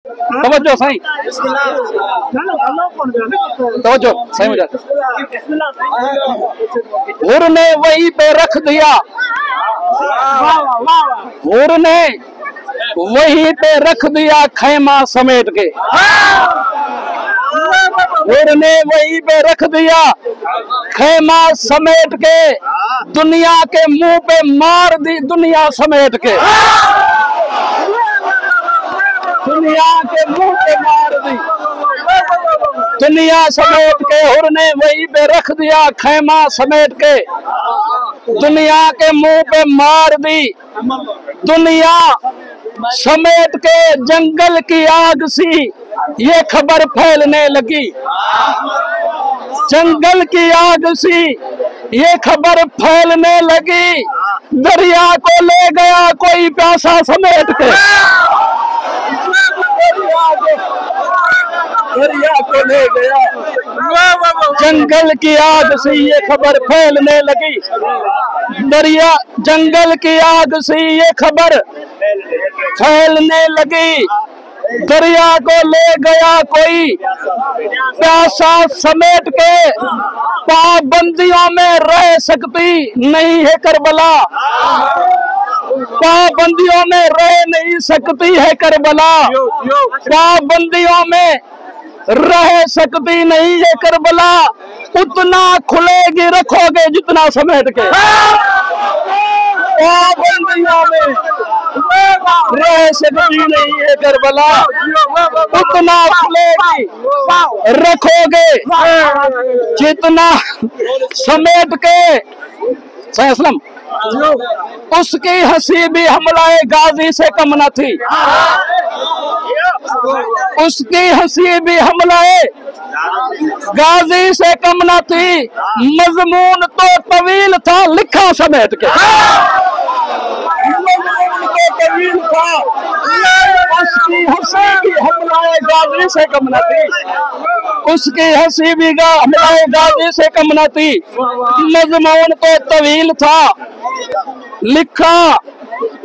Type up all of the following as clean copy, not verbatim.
तवज्जो साईं, तवज्जो साईं मुझे। हुर ने वहीं पे रख दिया, हुर ने वहीं पे रख दिया खैमा समेट के, हुर ने वहीं पे रख दिया खैमा समेट के, दुनिया के मुंह पे मार दी दुनिया समेट के, दुनिया के मुंह पे मार दी दुनिया समेट के। हुर ने वहीं पे रख दिया खैमा समेट के, दुनिया के मुंह पे मार दी दुनिया समेट के। जंगल की आग सी ये खबर फैलने लगी, जंगल की आग सी ये खबर फैलने लगी, दरिया को ले गया कोई प्यासा समेट के, दरिया को ले गया। जंगल की आग से ये खबर फैलने लगी, दरिया जंगल की आग से ये खबर फैलने लगी, दरिया को ले गया कोई प्यासा समेट के। पाबंदियों में रह सकती नहीं है करबला, पाबंदियों में रह नहीं सकती है करबला, पाबंदियों में रह सकती नहीं है करबला, उतना खुलेगी रखोगे जितना समेट के। पाबंदियों में रह सकती नहीं है करबला, उतना खुलेगी रखोगे जितना समेट के। सैसलम उसकी हंसी भी हमलाए गाजी से कम न थी, उसकी हंसी भी हमलाए गाजी से कम न थी, मजमून तो तवील था लिखा समेट के, मजमून तो तवील था, उसकी हंसी भी हमलाए गाजी से कम न थी, उसकी हंसी भी हमलाए गाजी से कम न थी, मजमून तो तवील था लिखा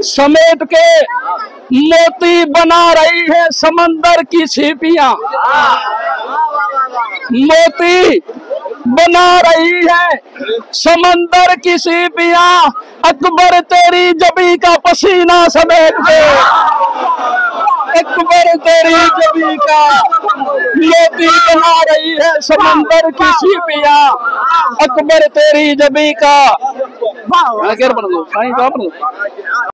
समेट के। मोती बना रही है समंदर की सीपियां, मोती बना रही है समंदर की सीपियां, अकबर तेरी जबी का पसीना समेट के, अकबर तेरी जबी का मोती बना रही है समंदर की सीपियां, अकबर तेरी जबी का।